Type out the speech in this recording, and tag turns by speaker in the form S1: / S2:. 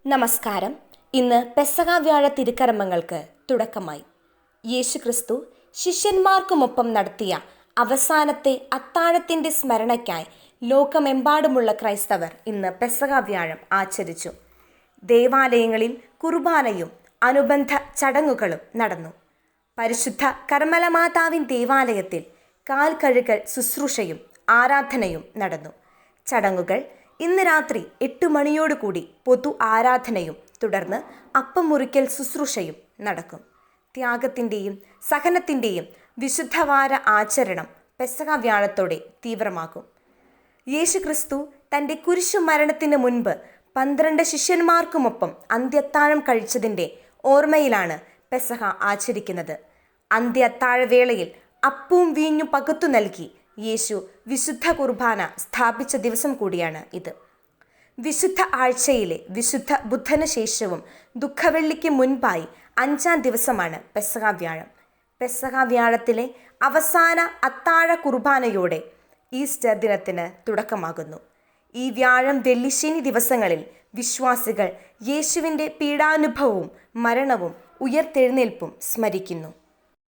S1: നമസ്കാരം. ഇന്ന് പെസഹ വ്യാഴ തിരുക്കർമ്മങ്ങൾക്ക് തുടക്കമായി. യേശുക്രിസ്തു ശിഷ്യന്മാർക്കുമൊപ്പം നടത്തിയ അവസാനത്തെ അത്താഴത്തിൻ്റെ സ്മരണയ്ക്കായി ലോകമെമ്പാടുമുള്ള ക്രൈസ്തവർ ഇന്ന് പെസഹ വ്യാഴം ആചരിച്ചു. ദേവാലയങ്ങളിൽ കുർബാനയും അനുബന്ധ ചടങ്ങുകളും നടന്നു. പരിശുദ്ധ കർമ്മലമാതാവിൻ ദേവാലയത്തിൽ കാൽ കഴുകൽ ശുശ്രൂഷയും ആരാധനയും നടന്നു. ചടങ്ങുകൾ ഇന്ന് രാത്രി 8 മണിയോടുകൂടി പൊതു ആരാധനയും തുടർന്ന് അപ്പം മുറിക്കൽ ശുശ്രൂഷയും നടക്കും. ത്യാഗത്തിൻ്റെയും സഹനത്തിൻ്റെയും വിശുദ്ധവാര ആചരണം പെസഹ വ്യാഴത്തോടെ തീവ്രമാകും. യേശുക്രിസ്തു തൻ്റെ കുരിശുമരണത്തിന് മുൻപ് 12 ശിഷ്യന്മാർക്കുമൊപ്പം അന്ത്യത്താഴം കഴിച്ചതിൻ്റെ ഓർമ്മയിലാണ് പെസഹ ആചരിക്കുന്നത്. അന്ത്യത്താഴവേളയിൽ അപ്പവും വീഞ്ഞും പകുത്തു നൽകി യേശു വിശുദ്ധ കുർബാന സ്ഥാപിച്ച ദിവസം കൂടിയാണ് ഇത്. വിശുദ്ധ ആഴ്ചയിലെ വിശുദ്ധ ബുധന് ശേഷവും ദുഃഖവെള്ളിക്ക് മുൻപായി 5-ാം ദിവസമാണ് പെസഹ വ്യാഴം. പെസഹ വ്യാഴത്തിലെ അവസാന അത്താഴ കുർബാനയോടെ ഈസ്റ്റർ ദിനത്തിന് തുടക്കമാകുന്നു. ഈ വ്യാഴം വെള്ളി ശനി ദിവസങ്ങളിൽ വിശ്വാസികൾ യേശുവിൻ്റെ പീഡാനുഭവവും മരണവും ഉയർത്തെഴുന്നേൽപ്പും സ്മരിക്കുന്നു.